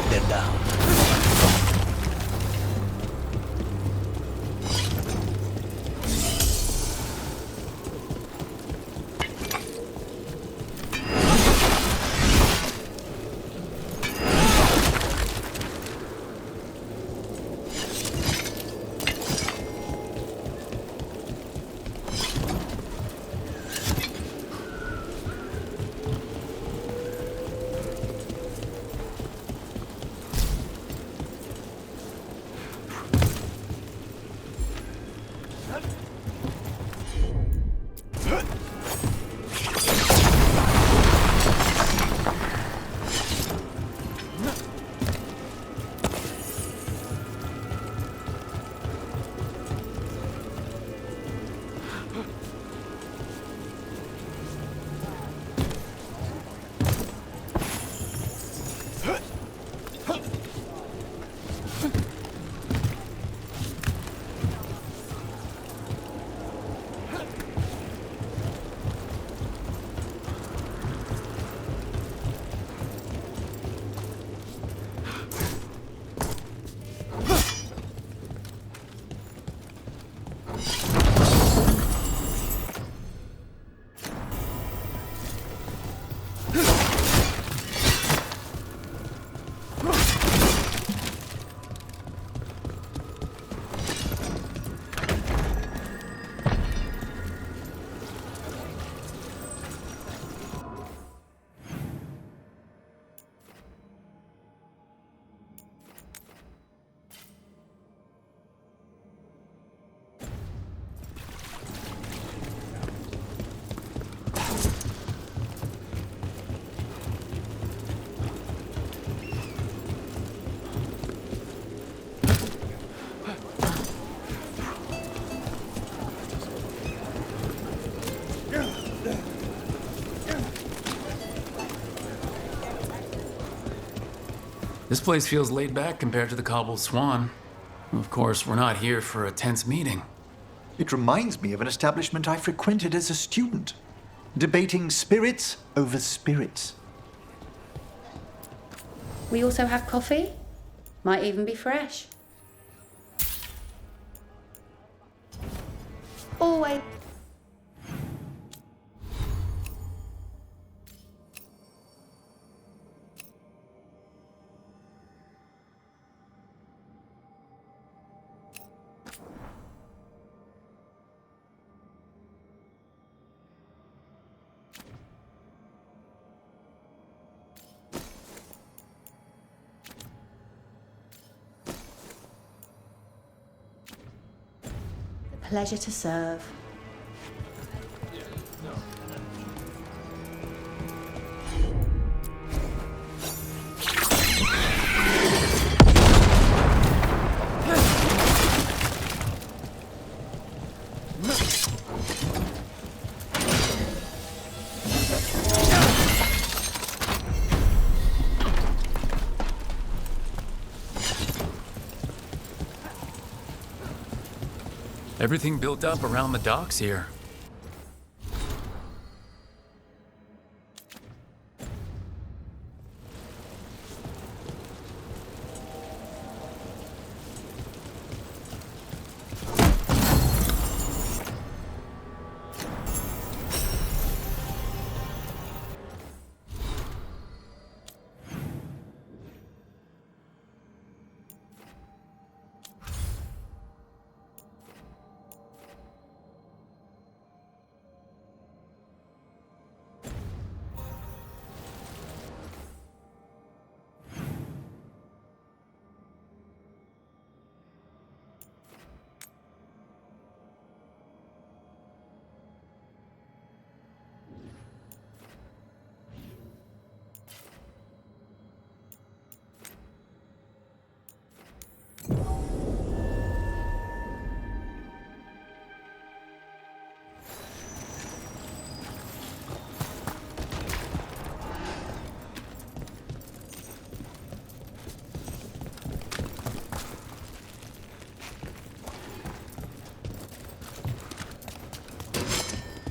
They're down. This place feels laid back compared to the Cobbled Swan. Of course, we're not here for a tense meeting. It reminds me of an establishment I frequented as a student, debating spirits over spirits. We also have coffee. Might even be fresh. Always. Pleasure to serve. Everything built up around the docks here.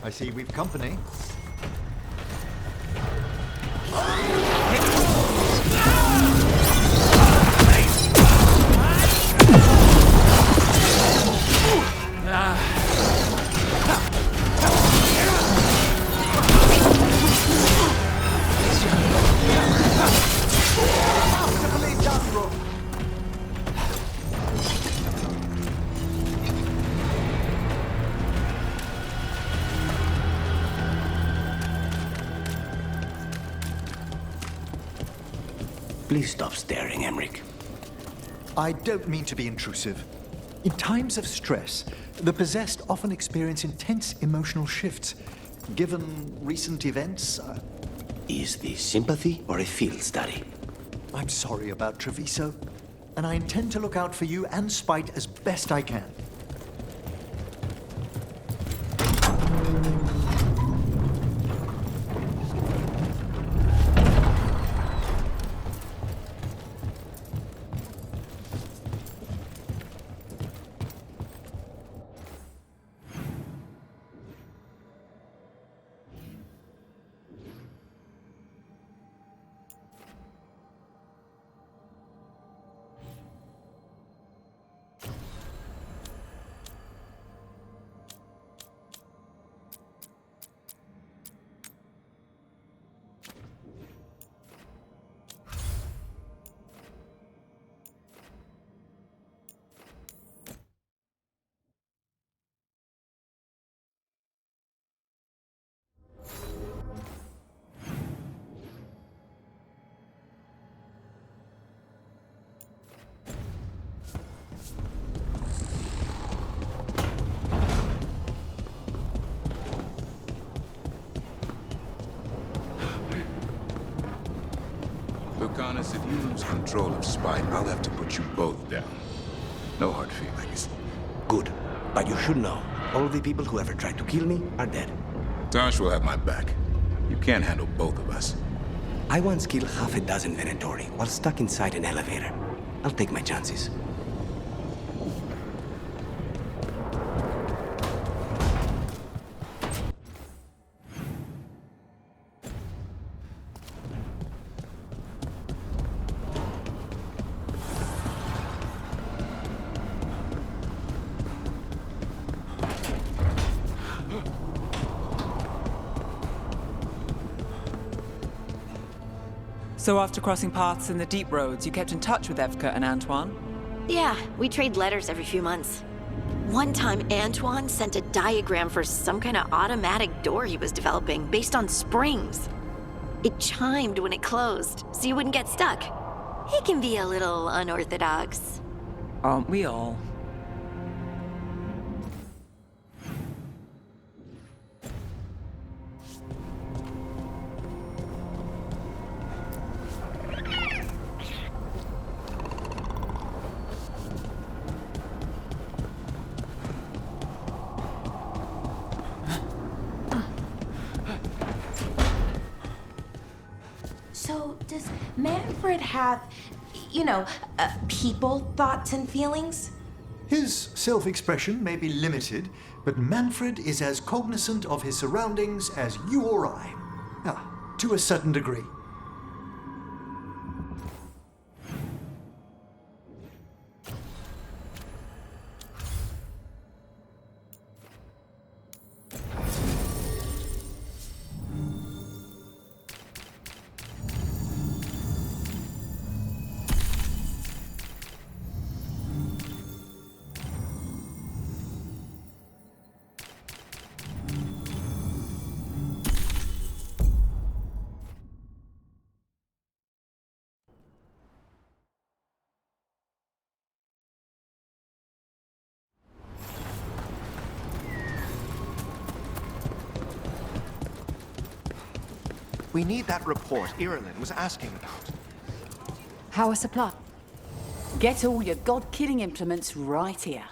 I see we've company. Please stop staring, Emmerich. I don't mean to be intrusive. In times of stress, the possessed often experience intense emotional shifts. Given recent events, Is this sympathy or a field study? I'm sorry about Treviso, and I intend to look out for you and Spite as best I can. Lucanus, if you lose control of Spite, I'll have to put you both down. No hard feelings. Good. But you should know, all the people who ever tried to kill me are dead. Tosh will have my back. You can't handle both of us. I once killed half a dozen Venatori while stuck inside an elevator. I'll take my chances. So after crossing paths in the deep roads, you kept in touch with Evka and Antoine? Yeah, we trade letters every few months. One time, Antoine sent a diagram for some kind of automatic door he was developing based on springs. It chimed when it closed, so you wouldn't get stuck. He can be a little unorthodox. Aren't we all? So, does Manfred have, people, thoughts, and feelings? His self-expression may be limited, but Manfred is as cognizant of his surroundings as you or I. To a certain degree. We need that report Irilyn was asking about. Power supply. Get all your god-killing implements right here.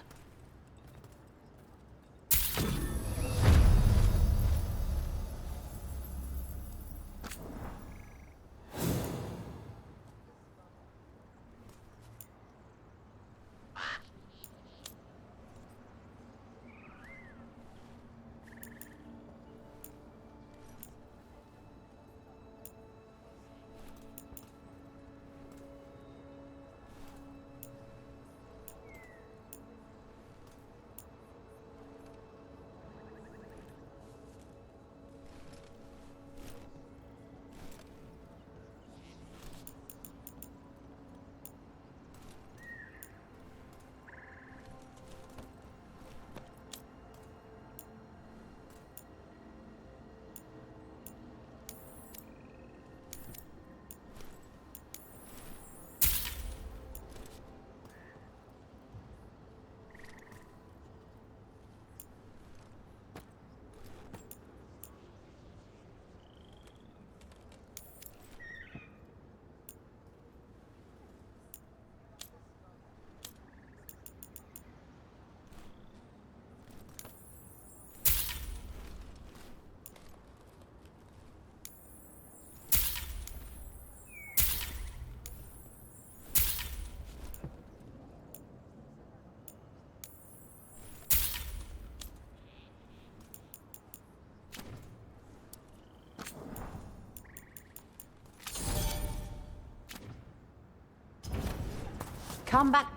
Come back.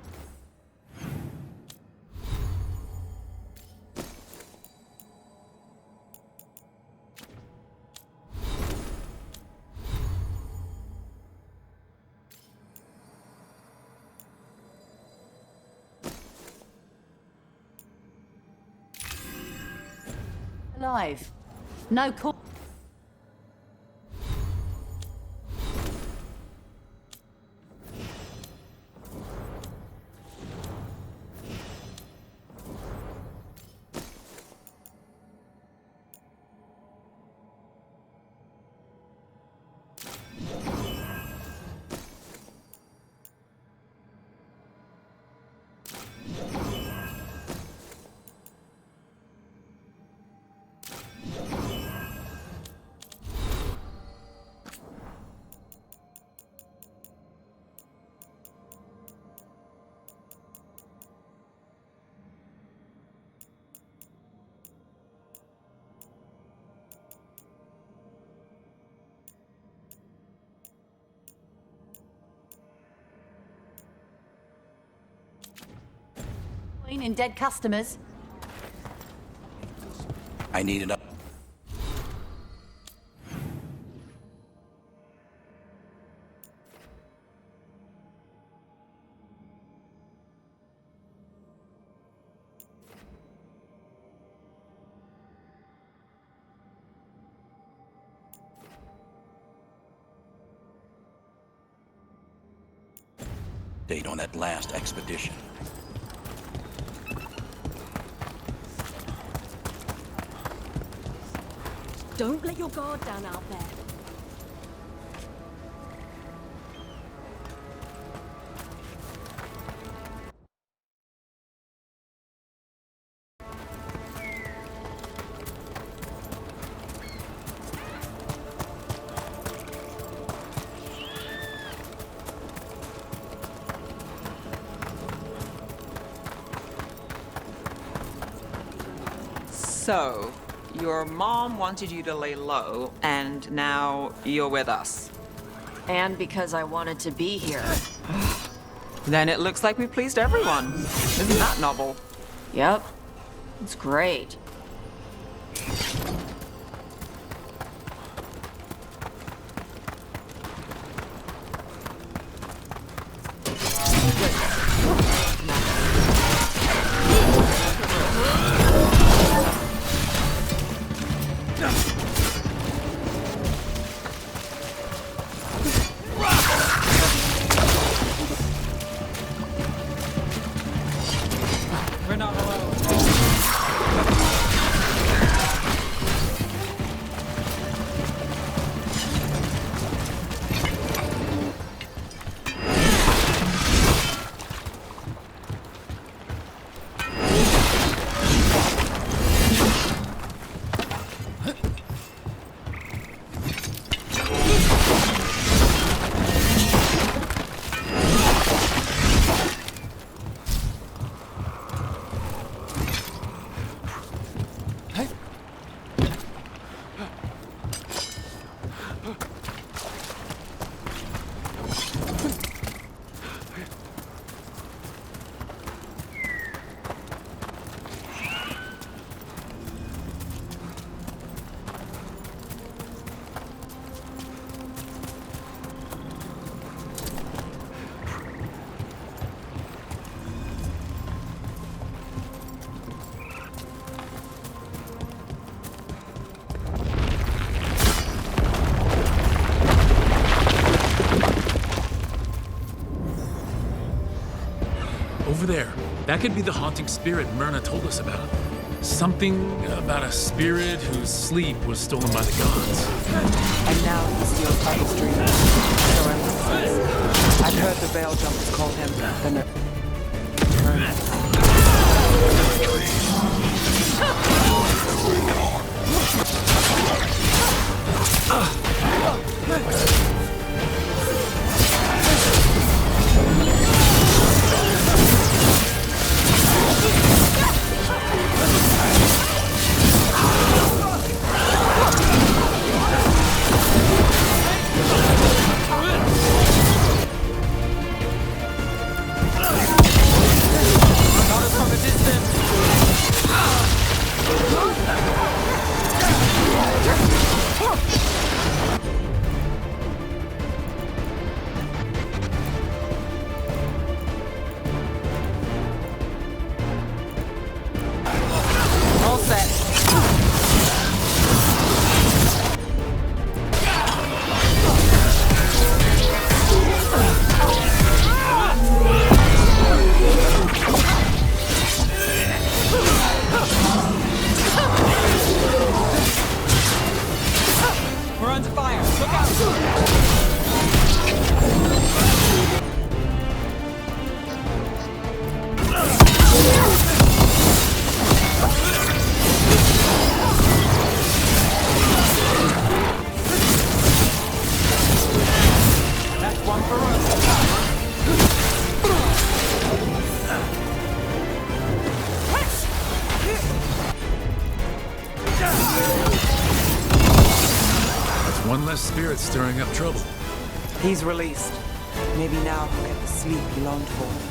Alive. No call. In dead customers. I need an update on that last expedition. Don't let your guard down out there. So, your mom wanted you to lay low, and now you're with us. And because I wanted to be here. Then it looks like we pleased everyone. Isn't that novel? Yep. It's great. We're not alone. Over there. That could be the haunting spirit Myrna told us about. Something about a spirit whose sleep was stolen by the gods. And now he steals others' dreams. So I'm I've heard the Veil Jumpers call him the One less spirit stirring up trouble. He's released. Maybe now he'll get the sleep he longed for.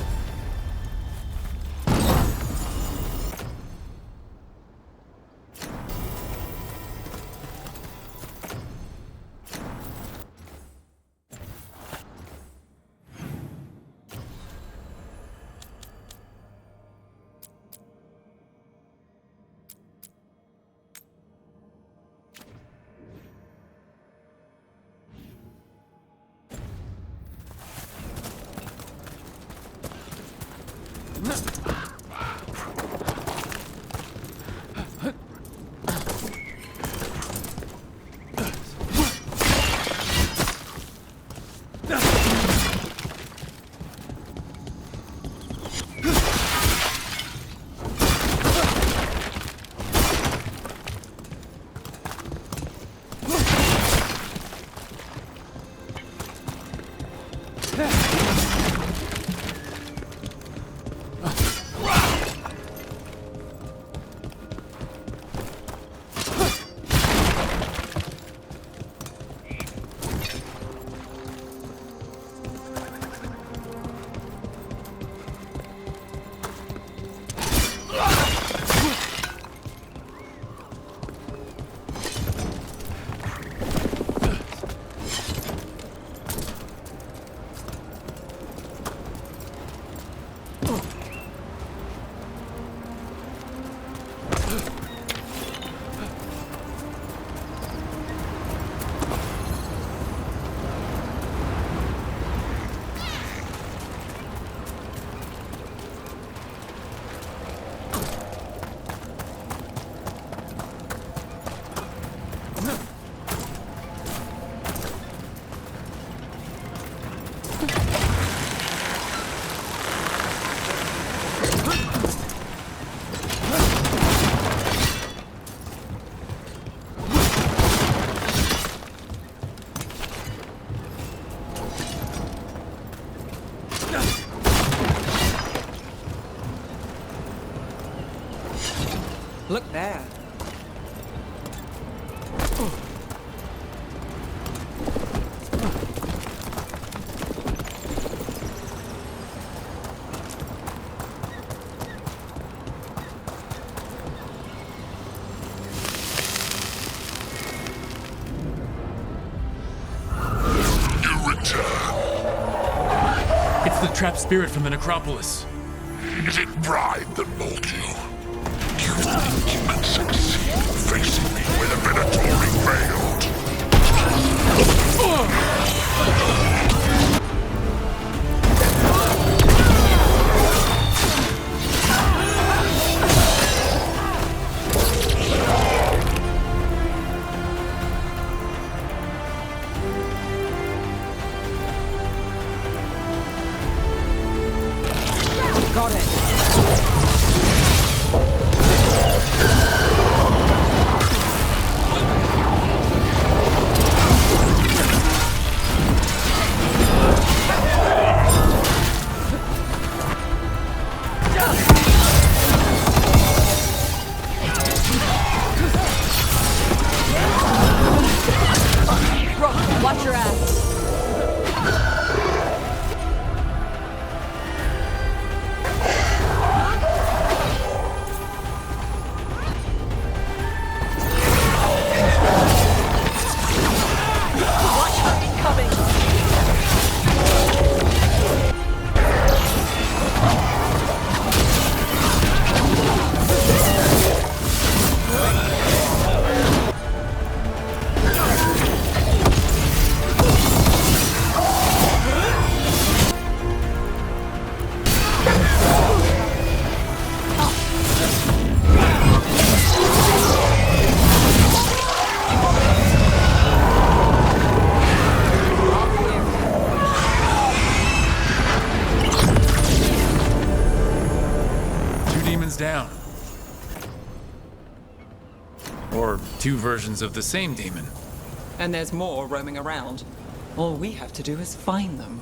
Look there. It's the trapped spirit from the necropolis. Is it pride that molded you? Do you think you can succeed facing me with a Veilguard veiled? Got it. Watch your ass. Down. Or two versions of the same demon. And there's more roaming around. All we have to do is find them.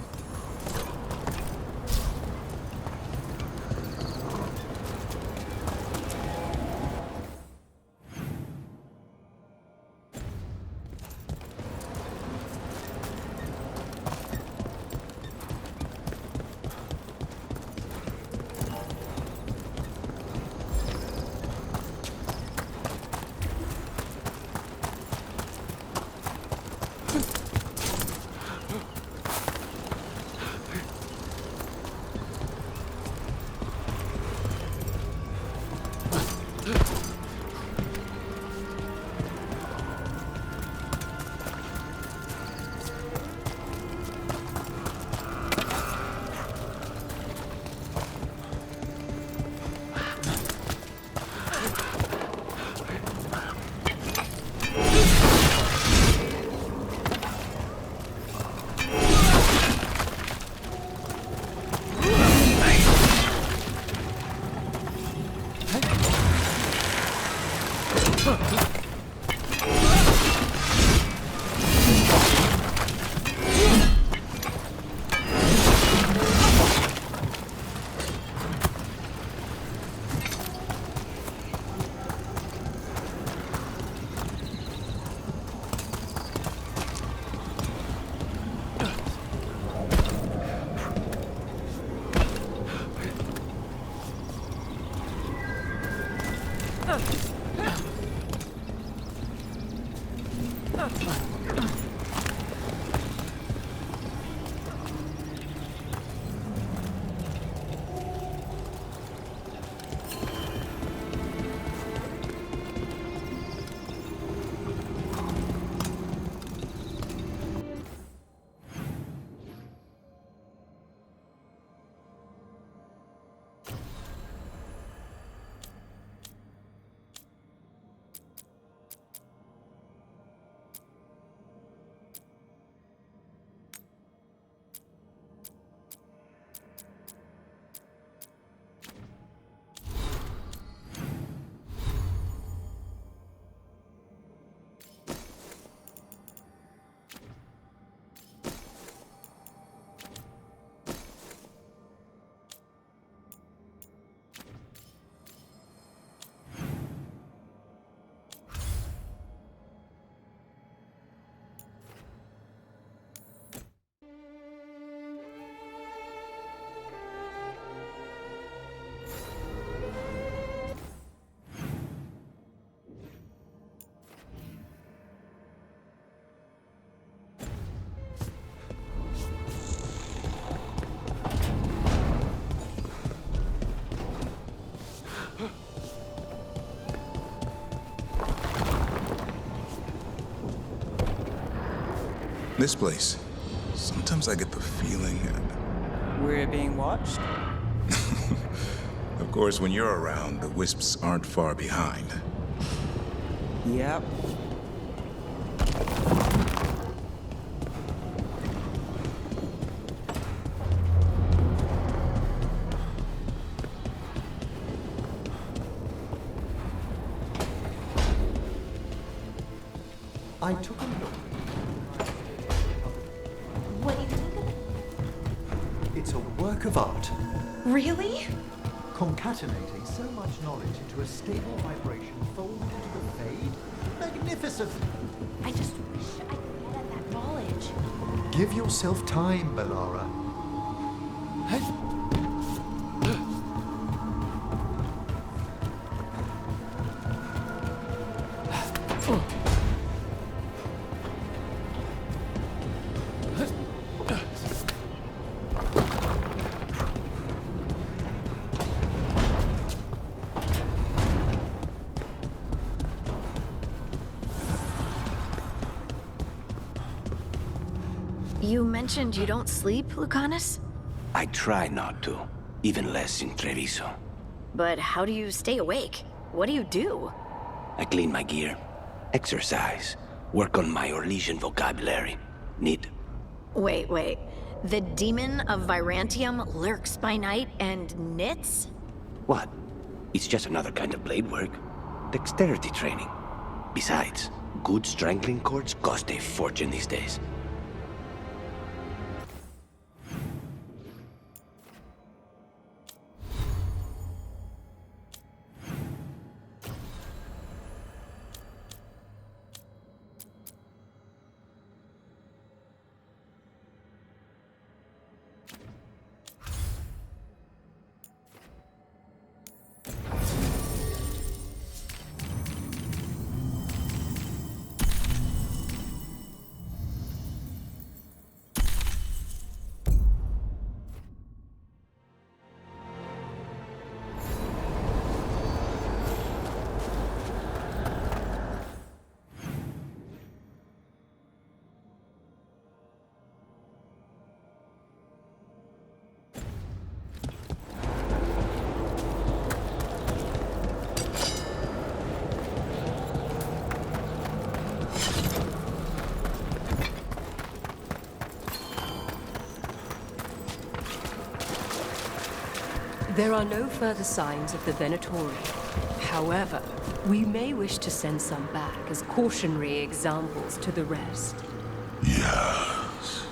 This place, sometimes I get the feeling... We're being watched? Of course, when you're around, the wisps aren't far behind. Yep. I took a look. What do you think of it? It's a work of art. Really? Concatenating so much knowledge into a stable vibration folded into the fade? Magnificent! I just wish I could get at that knowledge. Give yourself time, Bellara. You mentioned you don't sleep, Lucanus? I try not to, even less in Treviso. But how do you stay awake? What do you do? I clean my gear, exercise, work on my Orlesian vocabulary. Need. Wait. The demon of Virantium lurks by night and knits? What? It's just another kind of blade work. Dexterity training. Besides, good strangling cords cost a fortune these days. There are no further signs of the Venatori. However, we may wish to send some back as cautionary examples to the rest. Yes.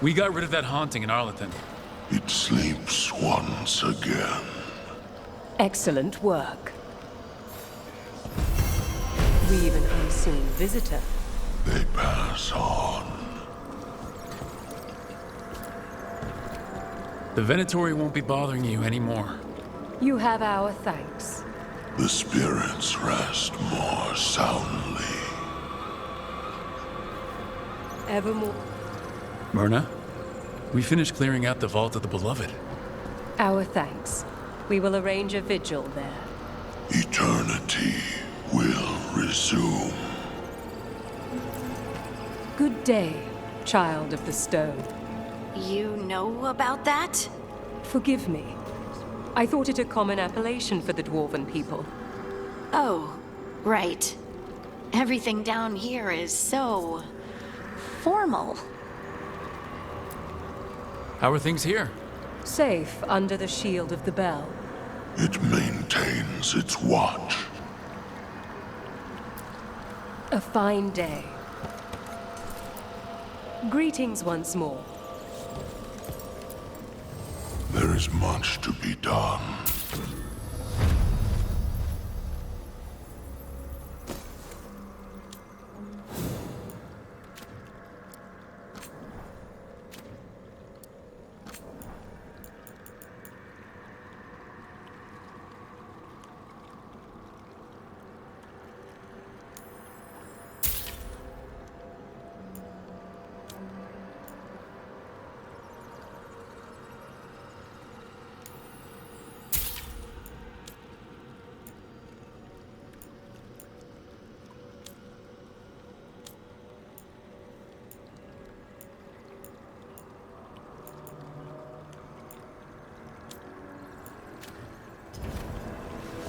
We got rid of that haunting in Arlington. It sleeps once again. Excellent work. We've an unseen visitor. They pass on. The Venatori won't be bothering you anymore. You have our thanks. The spirits rest more soundly. Evermore. Myrna, we finished clearing out the Vault of the Beloved. Our thanks. We will arrange a vigil there. Eternity will resume. Good day, child of the stone. You know about that? Forgive me. I thought it a common appellation for the Dwarven people. Oh, right. Everything down here is so formal. How are things here? Safe under the shield of the bell. It maintains its watch. A fine day. Greetings once more. There is much to be done.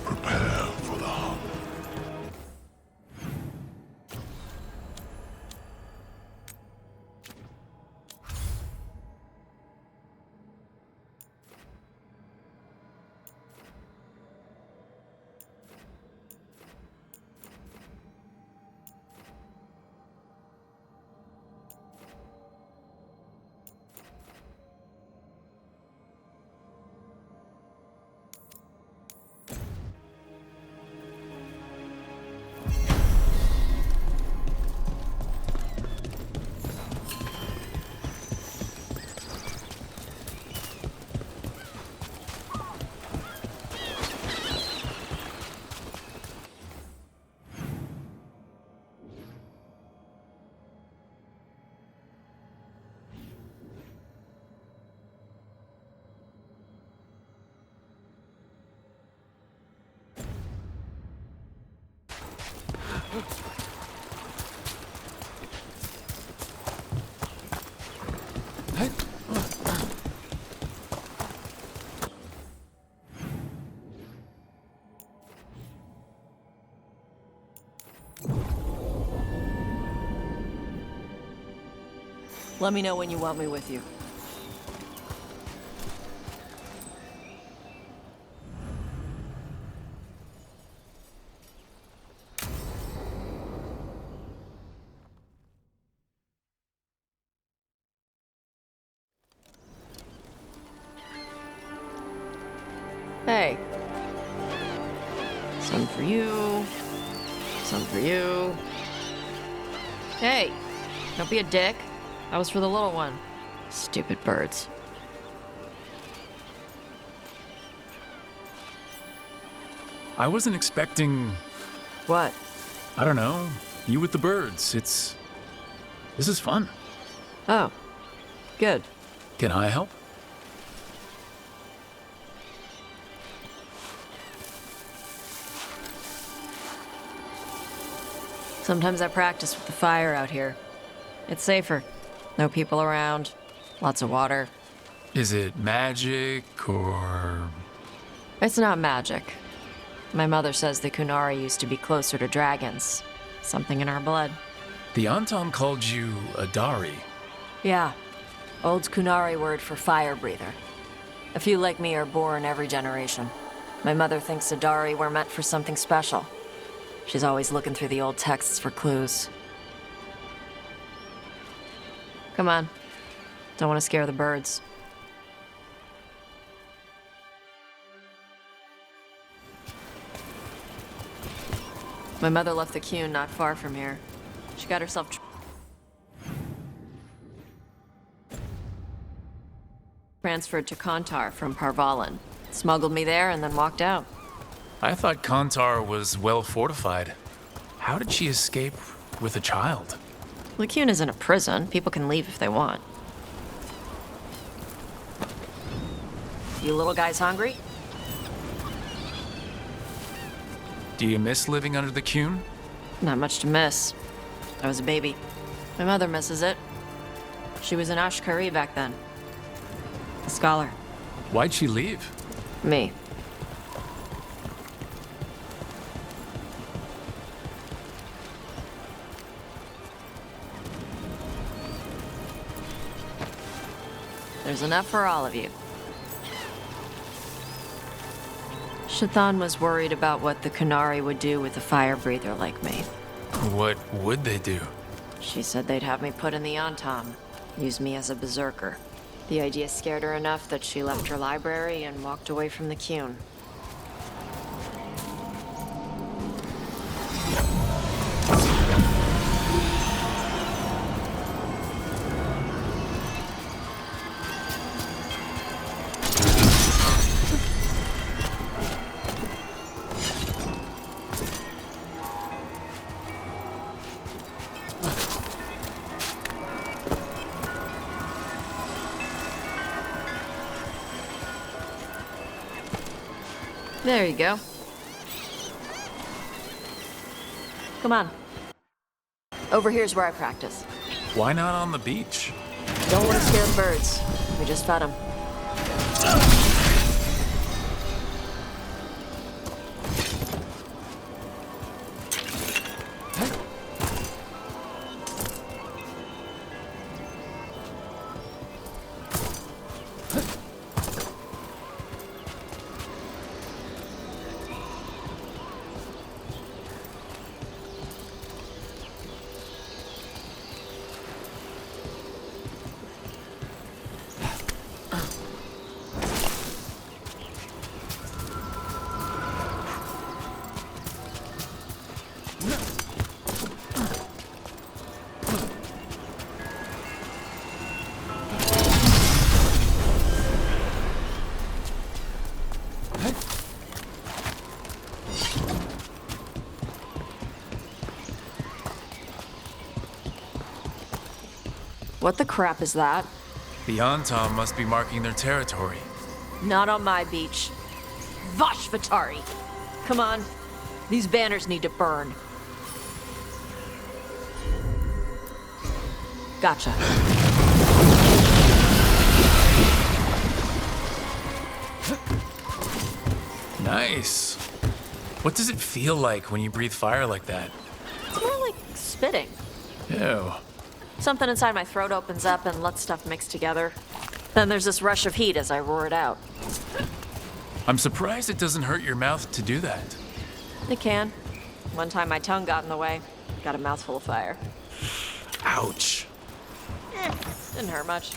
Prepare for the hunt. Let me know when you want me with you. Hey. Some for you. Some for you. Hey, don't be a dick. That was for the little one. Stupid birds. I wasn't expecting... What? I don't know. You with the birds. This is fun. Oh. Good. Can I help? Sometimes I practice with the fire out here. It's safer. No people around. Lots of water. Is it magic, or...? It's not magic. My mother says the Kunari used to be closer to dragons. Something in our blood. The Anton called you a Dari. Yeah. Old Kunari word for fire breather. A few like me are born every generation. My mother thinks Adari were meant for something special. She's always looking through the old texts for clues. Come on. Don't want to scare the birds. My mother left the Qun not far from here. She got herself transferred to Kantar from Parvalan. Smuggled me there and then walked out. I thought Kantar was well fortified. How did she escape with a child? The Qun isn't a prison. People can leave if they want. You little guys hungry? Do you miss living under the Qun? Not much to miss. I was a baby. My mother misses it. She was an Ashkari back then. A scholar. Why'd she leave? Me. There's enough for all of you. Shathan was worried about what the Kunari would do with a fire breather like me. What would they do? She said they'd have me put in the Antam, use me as a berserker. The idea scared her enough that she left her library and walked away from the Qun. There you go. Come on. Over here's where I practice. Why not on the beach? Don't want to scare the birds. We just fed them. What the crap is that? The Antam must be marking their territory. Not on my beach. Vashvatari! Come on. These banners need to burn. Gotcha. Nice. What does it feel like when you breathe fire like that? It's more like spitting. Ew. Something inside my throat opens up and lets stuff mix together. Then there's this rush of heat as I roar it out. I'm surprised it doesn't hurt your mouth to do that. It can. One time my tongue got in the way. Got a mouthful of fire. Ouch. Didn't hurt much.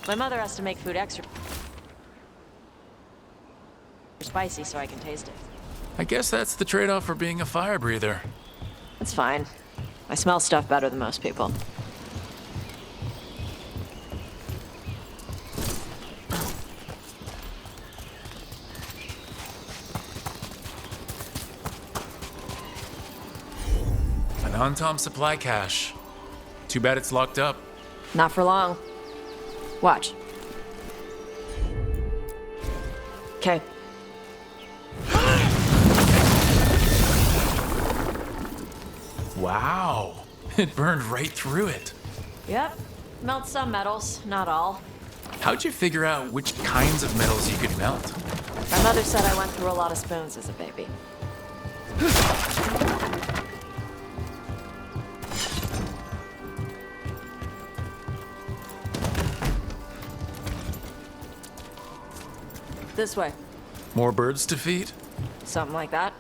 My mother has to make food extra spicy so I can taste it. I guess that's the trade-off for being a fire breather. It's fine. I smell stuff better than most people. An Antam supply cache. Too bad it's locked up. Not for long. Watch. Okay. Wow. It burned right through it. Yep. Melt some metals, not all. How'd you figure out which kinds of metals you could melt? My mother said I went through a lot of spoons as a baby. This way. More birds to feed? Something like that.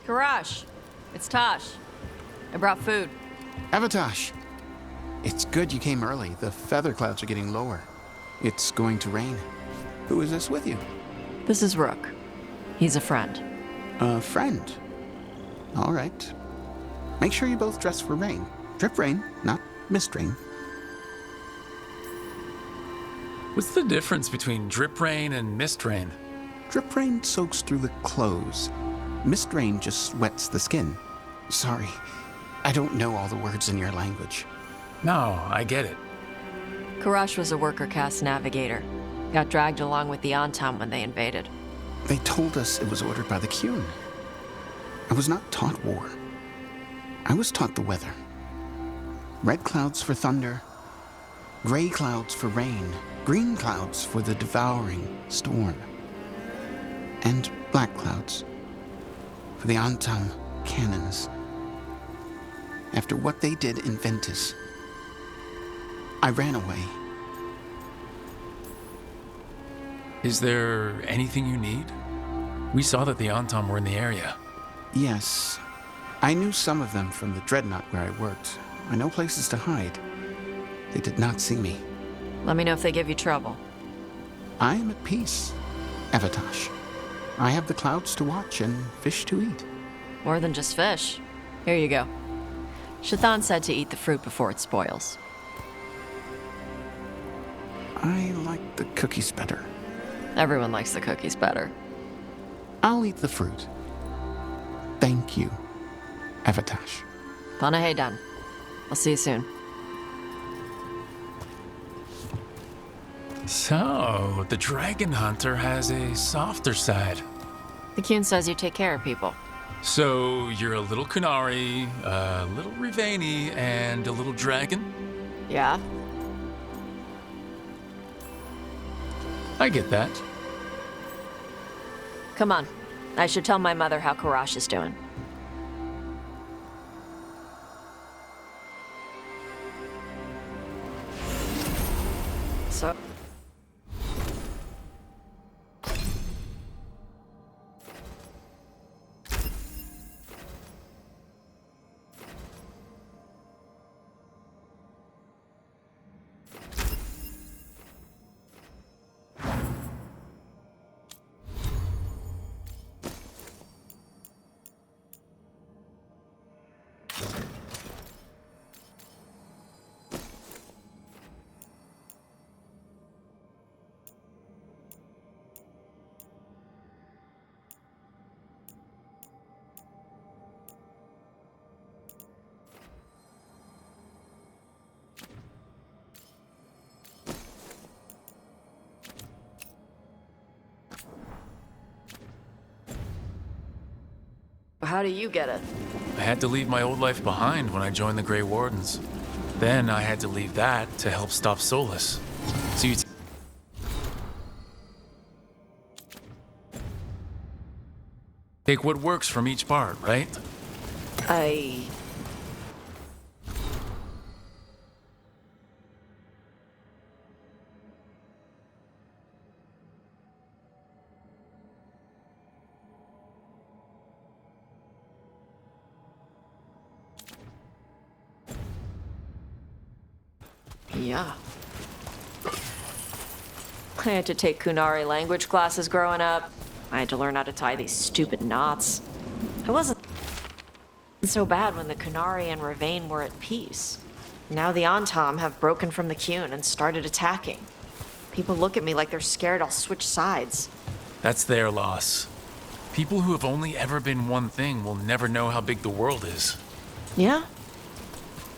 Karash, it's Tosh. I brought food. Avatosh. It's good you came early. The feather clouds are getting lower. It's going to rain. Who is this with you? This is Rook. He's a friend. A friend? All right. Make sure you both dress for rain. Drip rain, not mist rain. What's the difference between drip rain and mist rain? Drip rain soaks through the clothes. Mist rain just wets the skin. Sorry, I don't know all the words in your language. No, I get it. Karash was a worker caste navigator. Got dragged along with the Antam when they invaded. They told us it was ordered by the Qun. I was not taught war. I was taught the weather. Red clouds for thunder, gray clouds for rain, green clouds for the devouring storm, and black clouds for the Antam cannons. After what they did in Ventus, I ran away. Is there anything you need? We saw that the Antam were in the area. Yes. I knew some of them from the Dreadnought where I worked. I know places to hide. They did not see me. Let me know if they give you trouble. I am at peace, Avatosh. I have the clouds to watch and fish to eat. More than just fish. Here you go. Shathan said to eat the fruit before it spoils. I like the cookies better. Everyone likes the cookies better. I'll eat the fruit. Thank you, Avatosh. Panaheydan. I'll see you soon. So, the Dragon Hunter has a softer side. The Qun says you take care of people. So, you're a little Kunari, a little Rivani, and a little dragon? Yeah. I get that. Come on. I should tell my mother how Karash is doing. So... How do you get it? I had to leave my old life behind when I joined the Grey Wardens. Then I had to leave that to help stop Solus. So you take what works from each part, right? Yeah. I had to take Kunari language classes growing up. I had to learn how to tie these stupid knots. I wasn't so bad when the Kunari and Ravain were at peace. Now the Antam have broken from the Qun and started attacking. People look at me like they're scared I'll switch sides. That's their loss. People who have only ever been one thing will never know how big the world is. Yeah?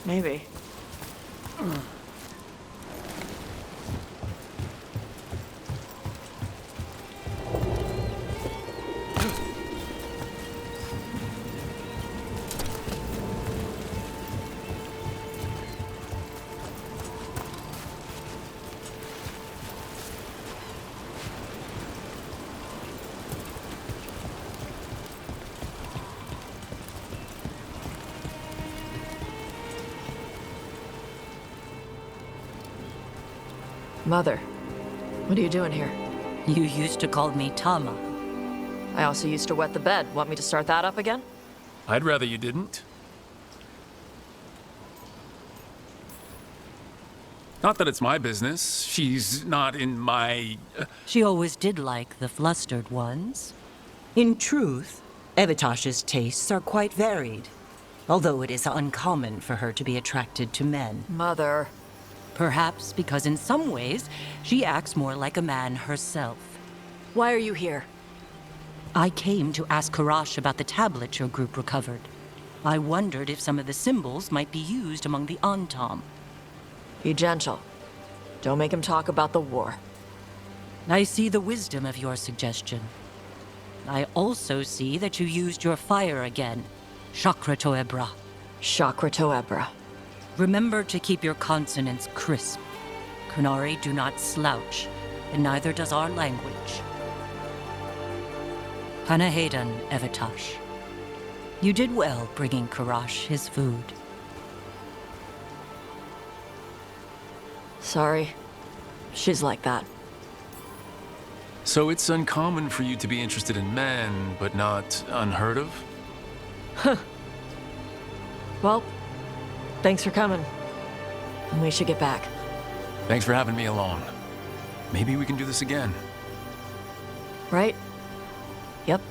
Maybe. Mother, what are you doing here? You used to call me Tama. I also used to wet the bed. Want me to start that up again? I'd rather you didn't. Not that it's my business. She's not in my... She always did like the flustered ones. In truth, Evitash's tastes are quite varied, although it is uncommon for her to be attracted to men. Mother. Perhaps because in some ways, she acts more like a man herself. Why are you here? I came to ask Karash about the tablet your group recovered. I wondered if some of the symbols might be used among the Antam. Be gentle. Don't make him talk about the war. I see the wisdom of your suggestion. I also see that you used your fire again, Chakra Toebra. Chakra Toebra. Remember to keep your consonants crisp. Kunari do not slouch, and neither does our language. Panahedan, Evitash. You did well bringing Karash his food. Sorry. She's like that. So it's uncommon for you to be interested in men, but not unheard of? Huh. Well, thanks for coming. We should get back. Thanks for having me along. Maybe we can do this again. Right? Yep.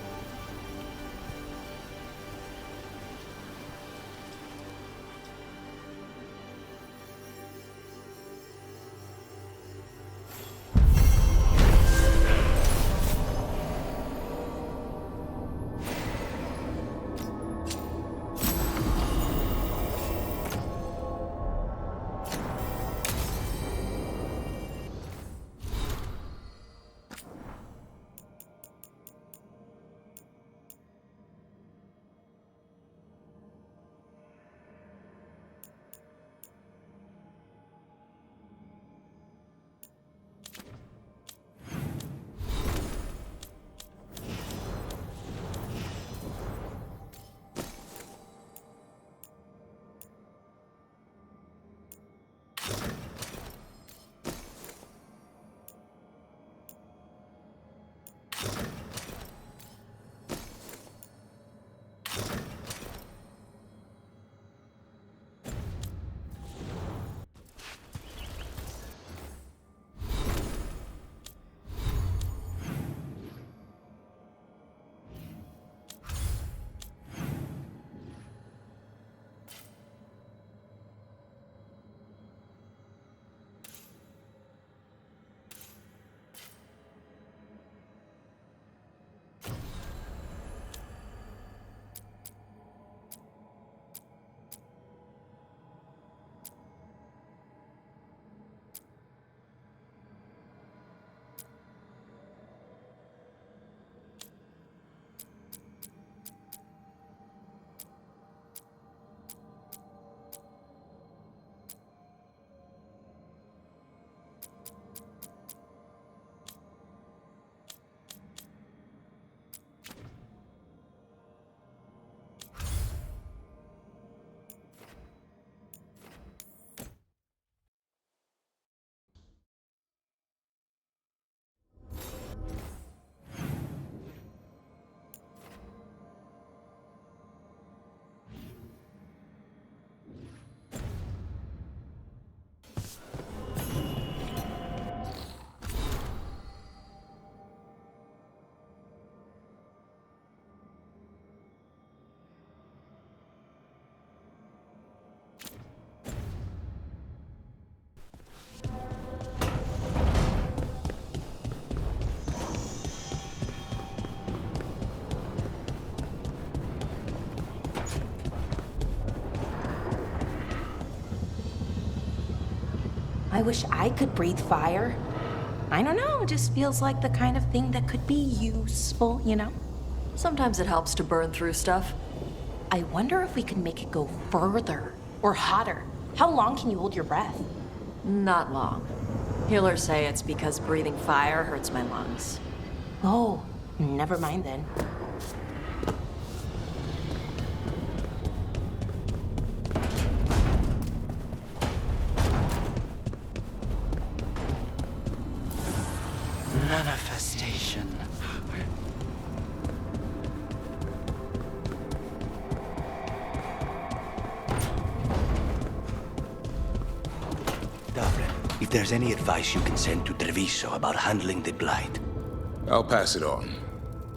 I wish I could breathe fire. I don't know, it just feels like the kind of thing that could be useful, you know? Sometimes it helps to burn through stuff. I wonder if we could make it go further or hotter. How long can you hold your breath? Not long. Healers say it's because breathing fire hurts my lungs. Oh, never mind then. manifestation. Davren, if there's any advice you can send to Treviso about handling the Blight. I'll pass it on.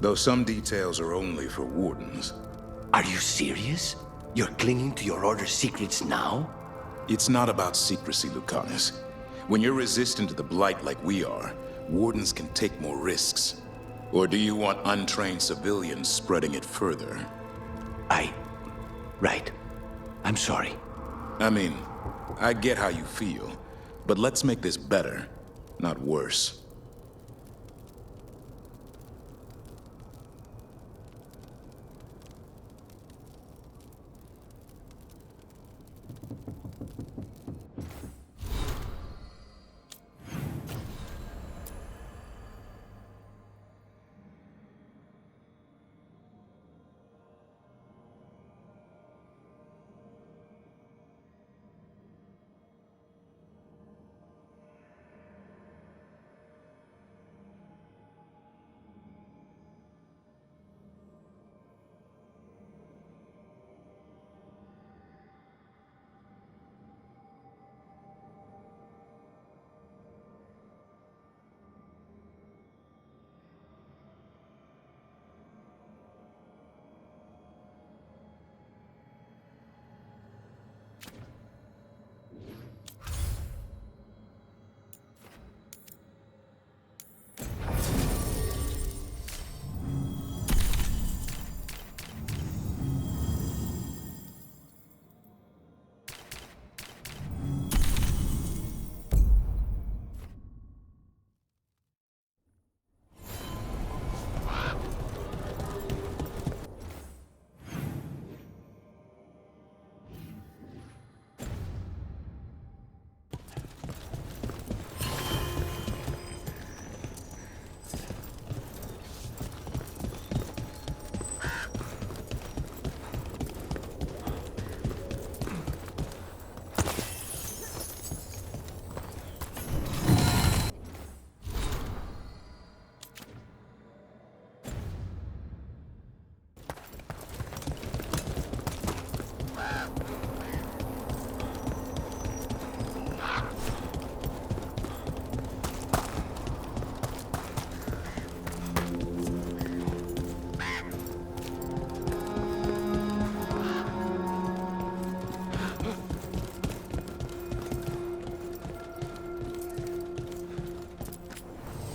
Though some details are only for wardens. Are you serious? You're clinging to your order's secrets now? It's not about secrecy, Lucanus. When you're resistant to the Blight like we are, wardens can take more risks. Or do you want untrained civilians spreading it further? Right. I'm sorry. I mean, I get how you feel, but let's make this better, not worse.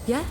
Yeah?